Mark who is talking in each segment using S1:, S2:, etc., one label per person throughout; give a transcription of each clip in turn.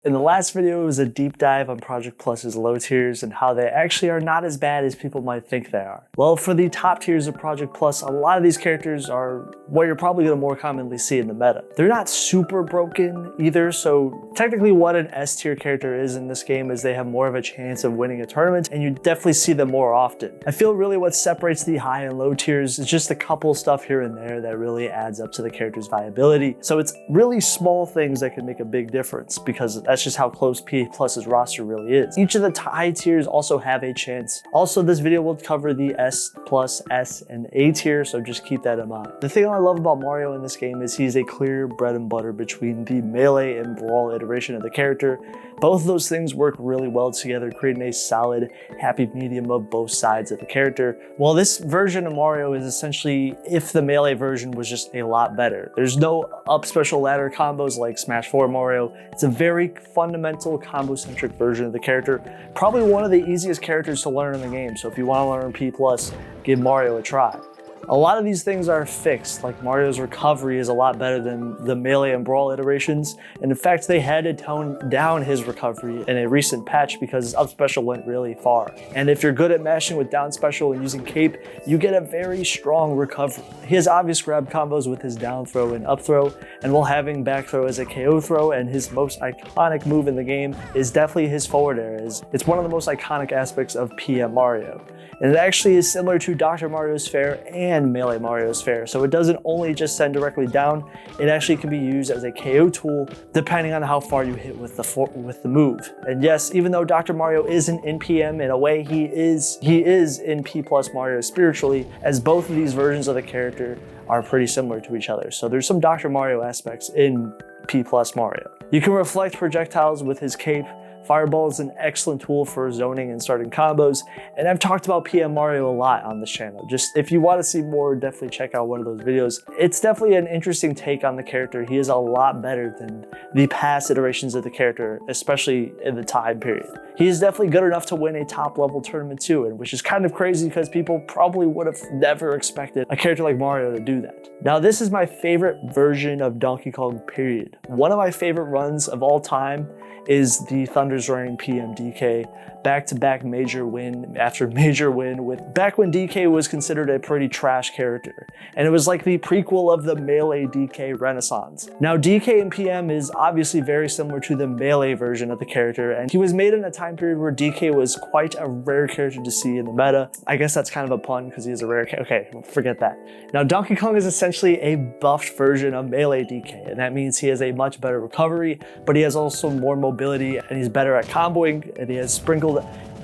S1: In the last video, it was a deep dive on Project Plus's low tiers and how they actually are not as bad as people might think they are. Well, for the top tiers of Project Plus, a lot of these characters are what you're probably going to more commonly see in the meta. They're not super broken either, so technically what an S tier character is in this game is they have more of a chance of winning a tournament, and you definitely see them more often. I feel really what separates the high and low tiers is just a couple stuff here and there that really adds up to the character's viability. So it's really small things that can make a big difference, because that's just how close P+'s roster really is. Each of the high tiers also have a chance. Also, this video will cover the S+, S, and A tier, so just keep that in mind. The thing I love about Mario in this game is he's a clear bread and butter between the melee and brawl iteration of the character. Both of those things work really well together, creating a solid, happy medium of both sides of the character. Well, this version of Mario is essentially if the melee version was just a lot better. There's no up special ladder combos like Smash 4 Mario. It's a very fundamental combo-centric version of the character. Probably one of the easiest characters to learn in the game, so if you want to learn P+, give Mario a try. A lot of these things are fixed, like Mario's recovery is a lot better than the melee and brawl iterations, and in fact they had to tone down his recovery in a recent patch because his up special went really far. And if you're good at mashing with down special and using cape, you get a very strong recovery. He has obvious grab combos with his down throw and up throw, and while having back throw as a KO throw, and his most iconic move in the game is definitely his forward air. It's one of the most iconic aspects of PM Mario. And it actually is similar to Dr. Mario's Fair and Melee Mario's Fair, so it doesn't only just send directly down, it actually can be used as a KO tool depending on how far you hit with the move. And yes, even though Dr. Mario isn't in PM, in a way he is in P+ Mario spiritually, as both of these versions of the character are pretty similar to each other. So there's some Dr. Mario aspects in P+ Mario. You can reflect projectiles with his cape. Fireball is an excellent tool for zoning and starting combos, and I've talked about PM Mario a lot on this channel. Just if you want to see more, definitely check out one of those videos. It's definitely an interesting take on the character. He is a lot better than the past iterations of the character, especially in the time period. He is definitely good enough to win a top level tournament too, and which is kind of crazy because people probably would have never expected a character like Mario to do that. Now this is my favorite version of Donkey Kong, period. One of my favorite runs of all time is the Thunder's Reign PM DK, back-to-back major win after major win, with back when DK was considered a pretty trash character, and it was like the prequel of the Melee DK renaissance. Now DK in PM is obviously very similar to the Melee version of the character, and he was made in a time period where DK was quite a rare character to see in the meta. I guess that's kind of a pun because he is a rare character. Okay, forget that. Now Donkey Kong is essentially a buffed version of Melee DK, and that means he has a much better recovery, but he has also more mobility, and he's better at comboing, and he has sprinkled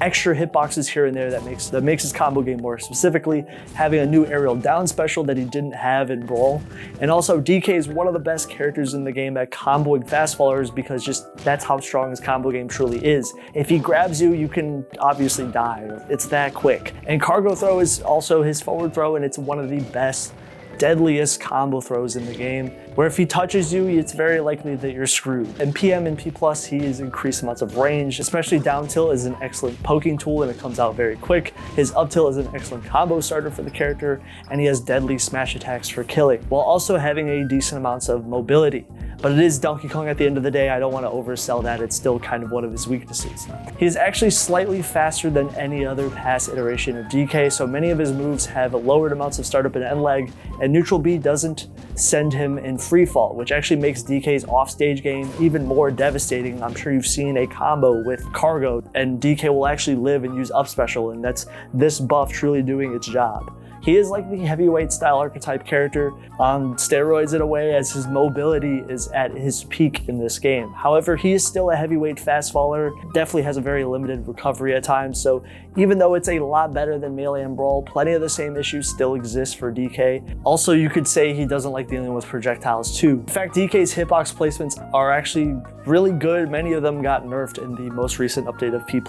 S1: extra hitboxes here and there that makes his combo game more, specifically having a new aerial down special that he didn't have in Brawl. And also DK is one of the best characters in the game at comboing fast followers, because just that's how strong his combo game truly is. If he grabs you, you can obviously die. It's that quick. And cargo throw is also his forward throw, and it's one of the best, deadliest combo throws in the game, where if he touches you, it's very likely that you're screwed. In PM and P+, he has increased amounts of range, especially down tilt is an excellent poking tool and it comes out very quick. His up tilt is an excellent combo starter for the character, and he has deadly smash attacks for killing, while also having a decent amounts of mobility. But it is Donkey Kong at the end of the day. I don't want to oversell that. It's still kind of one of his weaknesses. He is actually slightly faster than any other past iteration of DK, so many of his moves have lowered amounts of startup and end lag, and neutral B doesn't send him in free fall, which actually makes DK's offstage game even more devastating. I'm sure you've seen a combo with cargo, and DK will actually live and use up special, and that's this buff truly doing its job. He is like the heavyweight style archetype character on steroids in a way, as his mobility is at his peak in this game. However, he is still a heavyweight fast faller, definitely has a very limited recovery at times, so even though it's a lot better than Melee and Brawl, plenty of the same issues still exist for DK. Also, you could say he doesn't like dealing with projectiles too. In fact, DK's hitbox placements are actually really good. Many of them got nerfed in the most recent update of P+.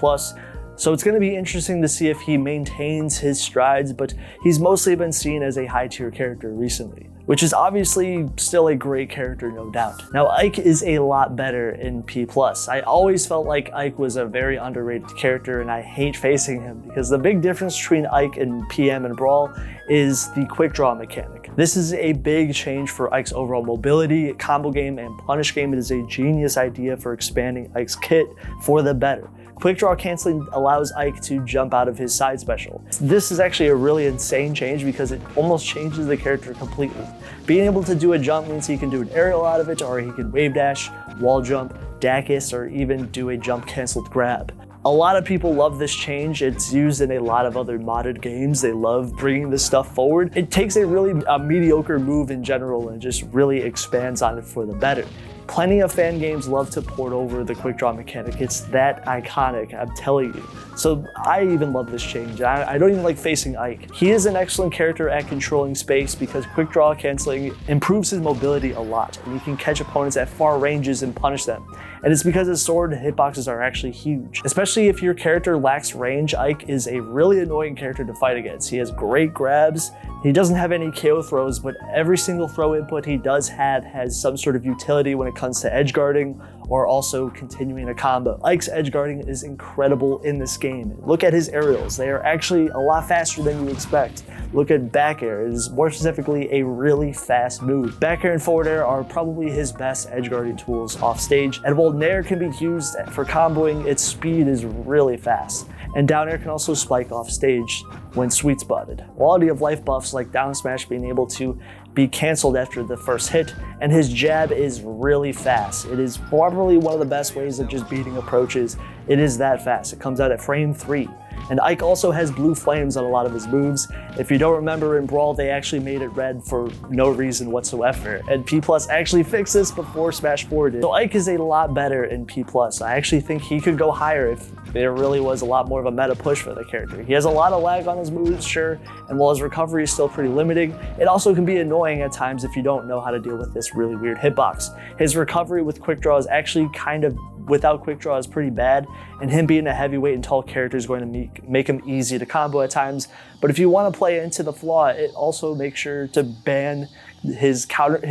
S1: So it's going to be interesting to see if he maintains his strides, but he's mostly been seen as a high tier character recently, which is obviously still a great character, no doubt. Now, Ike is a lot better in P+. I always felt like Ike was a very underrated character, and I hate facing him because the big difference between Ike and PM and Brawl is the quick draw mechanic. This is a big change for Ike's overall mobility, combo game, and punish game. It is a genius idea for expanding Ike's kit for the better. Quick draw canceling allows Ike to jump out of his side special. This is actually a really insane change because it almost changes the character completely. Being able to do a jump means he can do an aerial out of it, or he can wave dash, wall jump, dacus, or even do a jump canceled grab. A lot of people love this change. It's used in a lot of other modded games. They love bringing this stuff forward. It takes a really mediocre move in general and just really expands on it for the better. Plenty of fan games love to port over the quick draw mechanic. It's that iconic, I'm telling you. So I even love this change. I don't even like facing Ike. He is an excellent character at controlling space because quick draw canceling improves his mobility a lot, and he can catch opponents at far ranges and punish them. And it's because his sword hitboxes are actually huge. Especially if your character lacks range, Ike is a really annoying character to fight against. He has great grabs. He doesn't have any KO throws, but every single throw input he does have has some sort of utility when it comes to edge guarding or also continuing a combo. Ike's edge guarding is incredible in this game. Look at his aerials. They are actually a lot faster than you expect. Look at back air. It is more specifically a really fast move. Back air and forward air are probably his best edge guarding tools off stage. And while nair can be used for comboing, its speed is really fast. And down air can also spike off stage when sweet spotted. Quality of life buffs like down smash being able to be canceled after the first hit, and his jab is really fast. It is probably one of the best ways of just beating approaches. It is that fast. It comes out at frame 3. And Ike also has blue flames on a lot of his moves. If you don't remember, in Brawl, they actually made it red for no reason whatsoever. And P+ actually fixed this before Smash 4 did. So Ike is a lot better in P+. I actually think he could go higher if there really was a lot more of a meta push for the character. He has a lot of lag on his moves, sure, and while his recovery is still pretty limiting, it also can be annoying at times if you don't know how to deal with this really weird hitbox. His recovery with quick draw is actually kind of, without quick draw, is pretty bad, and him being a heavyweight and tall character is going to make him easy to combo at times. But if you want to play into the flaw, it also makes sure to ban his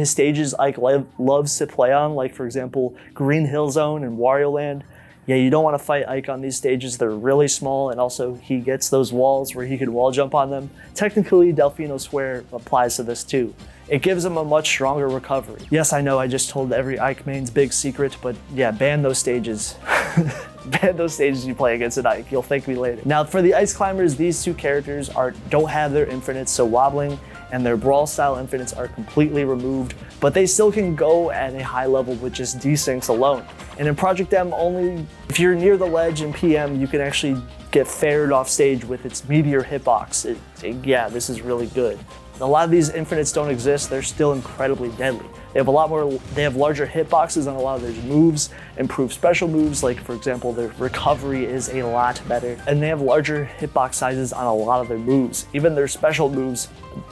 S1: stages Ike loves to play on, like for example, Green Hill Zone and Wario Land. Yeah, you don't want to fight Ike on these stages. They're really small, and also he gets those walls where he can wall jump on them. Technically, Delfino Square applies to this too. It gives him a much stronger recovery. Yes, I know I just told every Ike main's big secret, but yeah, ban those stages. Ban those stages you play against an Ike. You'll thank me later. Now, for the Ice Climbers, these two characters don't have their infinites, so wobbling and their brawl style infinites are completely removed, but they still can go at a high level with just desyncs alone. And in Project M, only if you're near the ledge in PM, you can actually get fared off stage with its meteor hitbox. Yeah, this is really good. A lot of these infinites don't exist. They're still incredibly deadly. They have larger hitboxes on a lot of their moves, improved special moves, like for example, their recovery is a lot better, and they have larger hitbox sizes on a lot of their moves. Even their special moves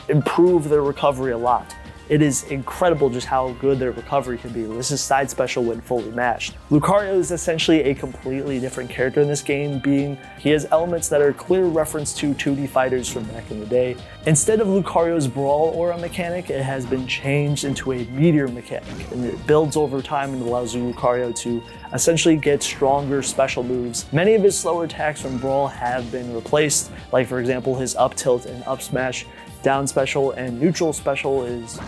S1: improve their recovery a lot. It is incredible just how good their recovery can be. This is side special when fully mashed. Lucario is essentially a completely different character in this game, being he has elements that are clear reference to 2D fighters from back in the day. Instead of Lucario's brawl aura mechanic, it has been changed into a meteor mechanic, and it builds over time and allows Lucario to essentially get stronger special moves. Many of his slower attacks from brawl have been replaced, like for example his up tilt and up smash. Down special and neutral special is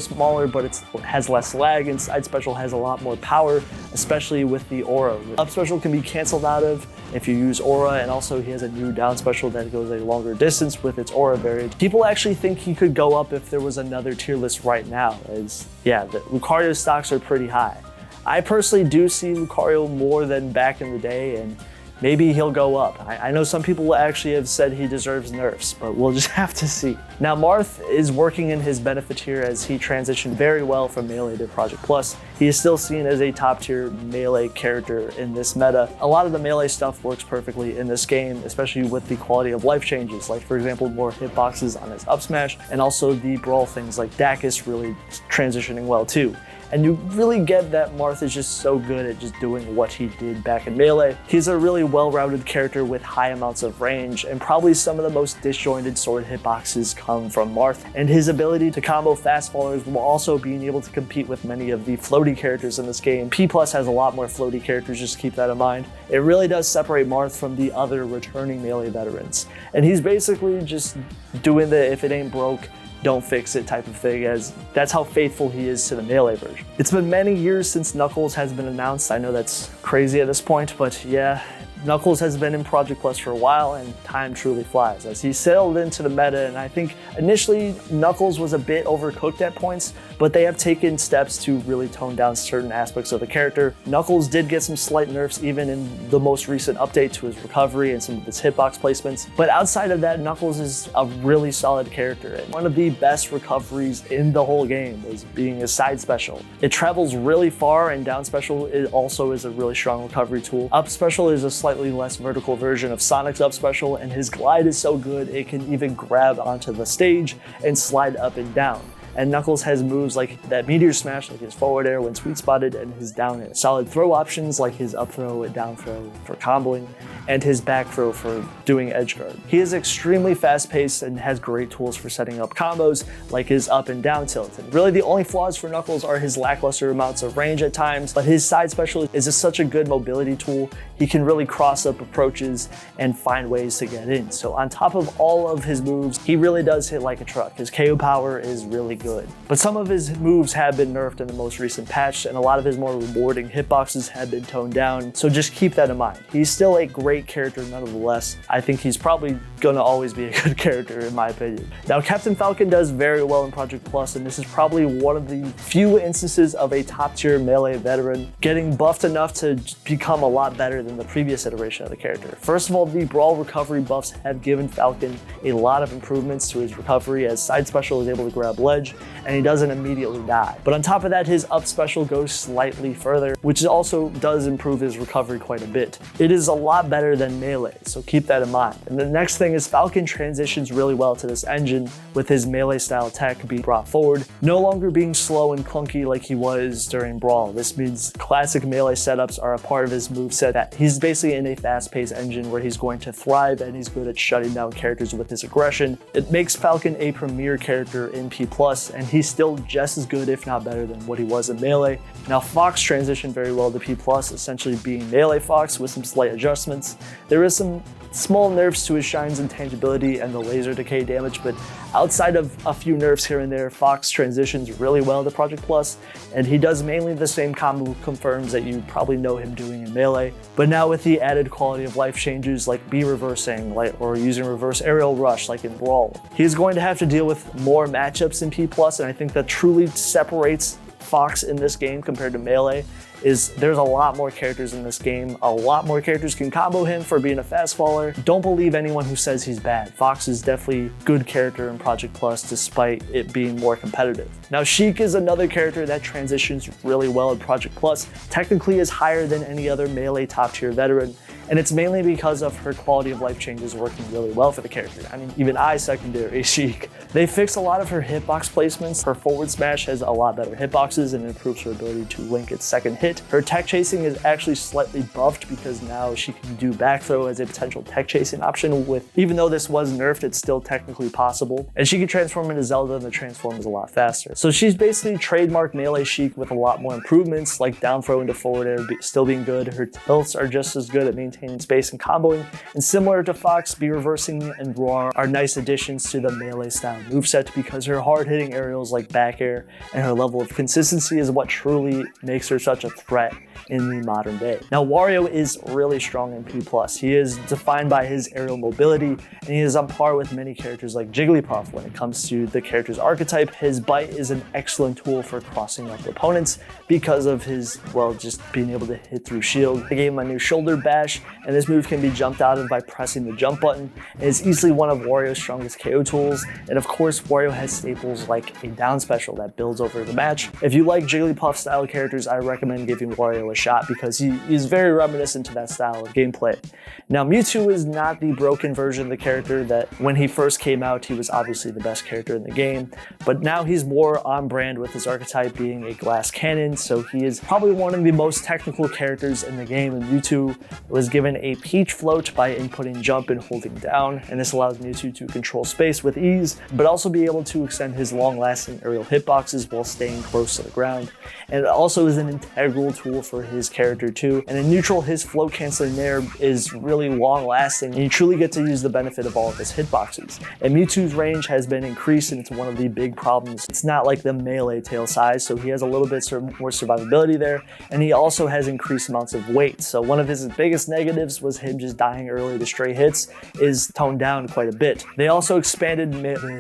S1: smaller, but it has less lag, and side special has a lot more power, especially with the aura. Up special can be canceled out of if you use aura, and also he has a new down special that goes a longer distance with its aura variant. People actually think he could go up if there was another tier list right now, as yeah, the Lucario stocks are pretty high. I personally do see Lucario more than back in the day, and maybe he'll go up. I know some people actually have said he deserves nerfs, but we'll just have to see. Now, Marth is working in his benefit here as he transitioned very well from Melee to Project Plus. He is still seen as a top tier Melee character in this meta. A lot of the Melee stuff works perfectly in this game, especially with the quality of life changes, like for example, more hitboxes on his up smash, and also the brawl things like Dacus really transitioning well too. and you really get that Marth is just so good at just doing what he did back in Melee. He's a really well-rounded character with high amounts of range, and probably some of the most disjointed sword hitboxes come from Marth, and his ability to combo fast fallers while also being able to compete with many of the floaty characters in this game. P+ has a lot more floaty characters, just keep that in mind. It really does separate Marth from the other returning Melee veterans, and he's basically just doing the if it ain't broke, don't fix it type of thing, as that's how faithful he is to the Melee version. It's been many years since Knuckles has been announced. I know that's crazy at this point, but yeah, Knuckles has been in Project Plus for a while, and time truly flies as he settled into the meta. And I think initially Knuckles was a bit overcooked at points, but they have taken steps to really tone down certain aspects of the character. Knuckles did get some slight nerfs even in the most recent update to his recovery and some of his hitbox placements, but outside of that, Knuckles is a really solid character, and one of the best recoveries in the whole game is being a side special. It travels really far, and down special also is a really strong recovery tool. Up special is a slightly less vertical version of Sonic's up special, and his glide is so good it can even grab onto the stage and slide up and down. And Knuckles has moves like that meteor smash, like his forward air when sweet spotted, and his down air. Solid throw options like his up throw and down throw for comboing, and his back throw for doing edge guard. He is extremely fast paced and has great tools for setting up combos like his up and down tilt. And really the only flaws for Knuckles are his lackluster amounts of range at times, but his side special is just such a good mobility tool. He can really cross up approaches and find ways to get in. So on top of all of his moves, he really does hit like a truck. His KO power is really good. But some of his moves have been nerfed in the most recent patch, and a lot of his more rewarding hitboxes have been toned down, so just keep that in mind. He's still a great character nonetheless. I think he's probably gonna always be a good character in my opinion. Now Captain Falcon does very well in Project Plus, and this is probably one of the few instances of a top tier Melee veteran getting buffed enough to become a lot better than the previous iteration of the character. First of all, the Brawl recovery buffs have given Falcon a lot of improvements to his recovery, as side special is able to grab ledge and he doesn't immediately die. But on top of that, his up special goes slightly further, which also does improve his recovery quite a bit. It is a lot better than Melee, so keep that in mind. And the next thing is Falcon transitions really well to this engine, with his Melee style tech being brought forward, no longer being slow and clunky like he was during Brawl. This means classic Melee setups are a part of his moveset, that he's basically in a fast-paced engine where he's going to thrive, and he's good at shutting down characters with his aggression. It makes Falcon a premier character in P+, and he's still just as good, if not better, than what he was in Melee. Now Fox transitioned very well to P+, essentially being Melee Fox with some slight adjustments. There is some small nerfs to his Shine's intangibility and the laser decay damage, but outside of a few nerfs here and there, Fox transitions really well to Project Plus, and he does mainly the same combo confirms that you probably know him doing in Melee, but now with the added quality of life changes like B reversing or using reverse aerial rush like in Brawl. He's going to have to deal with more matchups in P+, and I think that truly separates Fox in this game compared to Melee is there's a lot more characters in this game. A lot more characters can combo him for being a fast faller. Don't believe anyone who says he's bad. Fox is definitely a good character in Project Plus despite it being more competitive. Now Sheik is another character that transitions really well in Project Plus. Technically is higher than any other Melee top tier veteran, and it's mainly because of her quality of life changes working really well for the character. I mean, even I secondary Sheik. They fixed a lot of her hitbox placements. Her forward smash has a lot better hitboxes and improves her ability to link its second hit. Her tech chasing is actually slightly buffed because now she can do back throw as a potential tech chasing option, with, even though this was nerfed, it's still technically possible. And she can transform into Zelda, and the transform is a lot faster. So she's basically trademark Melee Sheik with a lot more improvements, like down throw into forward air still being good. Her tilts are just as good at maintaining space and comboing, and similar to Fox, B reversing and Roar are nice additions to the Melee style moveset because her hard-hitting aerials like back air and her level of consistency is what truly makes her such a threat in the modern day. Now Wario is really strong in P+. He is defined by his aerial mobility, and he is on par with many characters like Jigglypuff when it comes to the character's archetype. His bite is an excellent tool for crossing up opponents because of his, well, just being able to hit through shield. I gave him a new shoulder bash, and this move can be jumped out of by pressing the jump button. It is easily one of Wario's strongest KO tools, and of course Wario has staples like a down special that builds over the match. If you like Jigglypuff style characters, I recommend giving Wario a shot because he is very reminiscent to that style of gameplay. Now Mewtwo is not the broken version of the character that when he first came out he was obviously the best character in the game, but now he's more on brand with his archetype being a glass cannon, so he is probably one of the most technical characters in the game, and Mewtwo was given a peach float by inputting jump and holding down, and this allows Mewtwo to control space with ease, but also be able to extend his long-lasting aerial hitboxes while staying close to the ground. And it also is an integral tool for his character too, and in neutral his float canceling there is really long-lasting, and you truly get to use the benefit of all of his hitboxes. And Mewtwo's range has been increased, and it's one of the big problems. It's not like the melee tail size, so he has a little bit more survivability there, and he also has increased amounts of weight. So one of his biggest negatives was him just dying early to stray hits is toned down quite a bit. They also expanded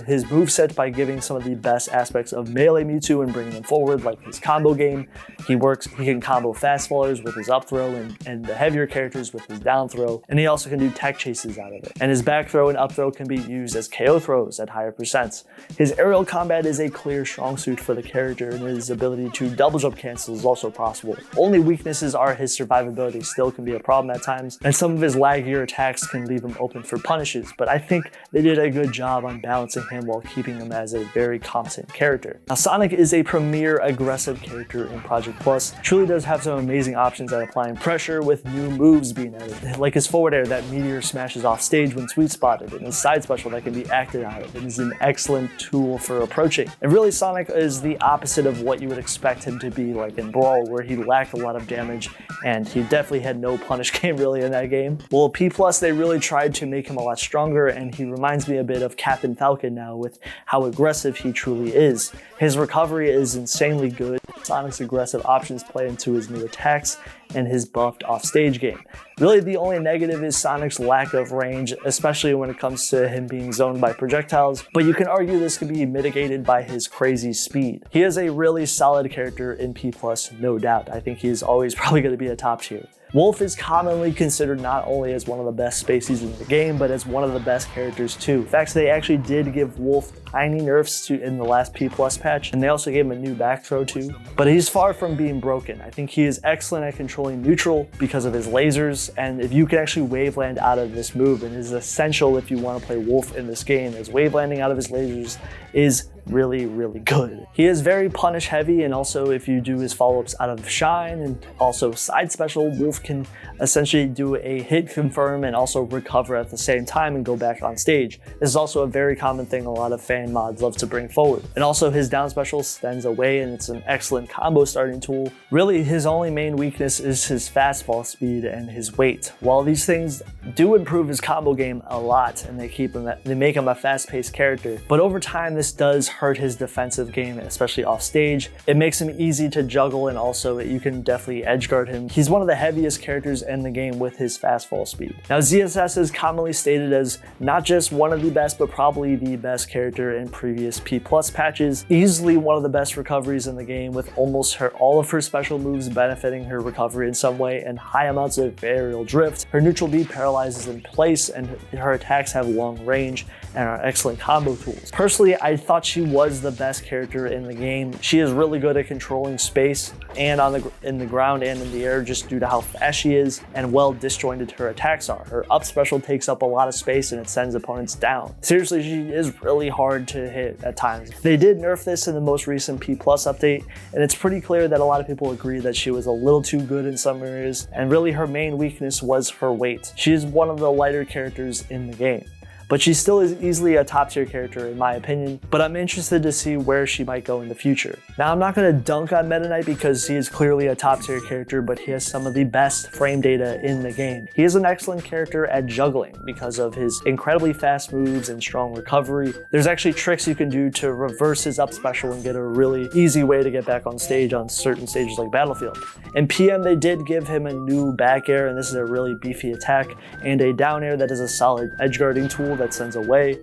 S1: his moveset by giving some of the best aspects of melee Mewtwo and bringing them forward, like his combo game. He can combo fast fallers with his up throw and the heavier characters with his down throw, and he also can do tech chases out of it. And his back throw and up throw can be used as KO throws at higher percents. His aerial combat is a clear strong suit for the character, and his ability to double jump cancel is also possible. Only weaknesses are his survivability still can be a problem at times, and some of his laggier attacks can leave him open for punishes, but I think they did a good job on balancing him while keeping him as a very competent character. Now Sonic is a premier aggressive character in Project Plus, truly does have some amazing options at applying pressure with new moves being added, like his forward air that Meteor smashes off stage when sweet spotted, and his side special that can be acted out of. It is an excellent tool for approaching. And really Sonic is the opposite of what you would expect him to be like in Brawl, where he lacked a lot of damage and he definitely had no punish game really in that game. Well, P+, they really tried to make him a lot stronger, and he reminds me a bit of Captain Falcon now with how aggressive he truly is. His recovery is insanely good. Sonic's aggressive options play into his new attacks and his buffed offstage game. Really the only negative is Sonic's lack of range, especially when it comes to him being zoned by projectiles, but you can argue this could be mitigated by his crazy speed. He is a really solid character in P+, no doubt. I think he's always probably going to be a top tier. Wolf is commonly considered not only as one of the best species in the game, but as one of the best characters too. In fact, they actually did give Wolf tiny nerfs in the last P+ patch, and they also gave him a new back throw too. But he's far from being broken. I think he is excellent at controlling neutral because of his lasers, and if you can actually wave land out of this move, it is essential if you want to play Wolf in this game, as wave landing out of his lasers is really, really good. He is very punish heavy, and also if you do his follow-ups out of Shine and also side special, Wolf can essentially do a hit confirm and also recover at the same time and go back on stage. This is also a very common thing a lot of fan mods love to bring forward. And also his down special stands away, and it's an excellent combo starting tool. Really his only main weakness is his fastball speed and his weight. While these things do improve his combo game a lot, and they make him a fast-paced character, but over time this does hurt his defensive game, especially off stage. It makes him easy to juggle, and also you can definitely edge guard him. He's one of the heaviest characters in the game with his fastball speed. Now ZSS is commonly stated as not just one of the best, but probably the best character in previous P+ patches. Easily one of the best recoveries in the game, with almost all of her special moves benefiting her recovery in some way, and high amounts of aerial drift. Her neutral B paralyzes in place, and her attacks have long range and are excellent combo tools. Personally, I thought she was the best character in the game. She is really good at controlling space and in the ground and in the air, just due to how fast she is and well disjointed her attacks are. Her up special takes up a lot of space and it sends opponents down. Seriously, she is really hard to hit at times. They did nerf this in the most recent P+ update, and it's pretty clear that a lot of people agree that she was a little too good in some areas, and really her main weakness was her weight. She is one of the lighter characters in the game, but she still is easily a top tier character in my opinion, but I'm interested to see where she might go in the future. Now I'm not going to dunk on MetaKnight because he is clearly a top tier character, but he has some of the best frame data in the game. He is an excellent character at juggling because of his incredibly fast moves and strong recovery. There's actually tricks you can do to reverse his up special and get a really easy way to get back on stage on certain stages like Battlefield. In PM they did give him a new back air, and this is a really beefy attack, and a down air that is a solid edge guarding tool that sends away.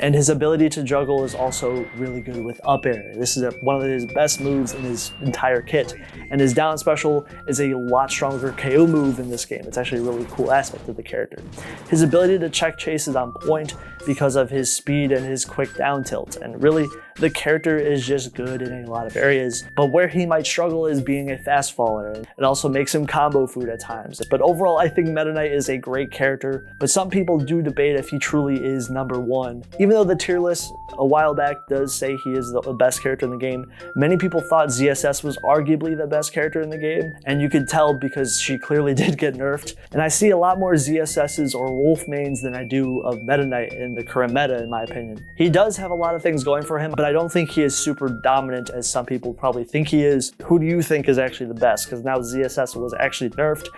S1: And his ability to juggle is also really good with up air. This is one of his best moves in his entire kit. And his down special is a lot stronger KO move in this game. It's actually a really cool aspect of the character. His ability to check chase is on point because of his speed and his quick down tilt. And really, the character is just good in a lot of areas, but where he might struggle is being a fast faller. It also makes him combo food at times. But overall, I think MetaKnight is a great character, but some people do debate if he truly is #1. Even though the tier list a while back does say he is the best character in the game, many people thought ZSS was arguably the best character in the game, and you could tell because she clearly did get nerfed. And I see a lot more ZSSs or Wolf mains than I do of MetaKnight in the current meta, in my opinion. He does have a lot of things going for him, but I don't think he is super dominant as some people probably think he is. Who do you think is actually the best? Because now ZSS was actually nerfed,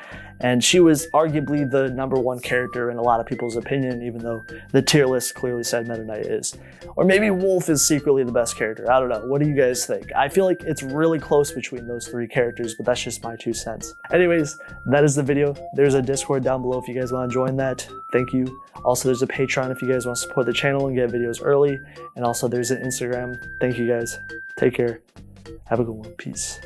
S1: and she was arguably the #1 character in a lot of people's opinion, even though the tier list clearly said MetaKnight is. Or maybe Wolf is secretly the best character. I don't know. What do you guys think? I feel like it's really close between those 3 characters, but that's just my 2 cents. Anyways, that is the video. There's a Discord down below if you guys want to join that. Thank you. Also, there's a Patreon if you guys want to support the channel and get videos early. And also, there's an Instagram. Thank you guys. Take care. Have a good one. Peace.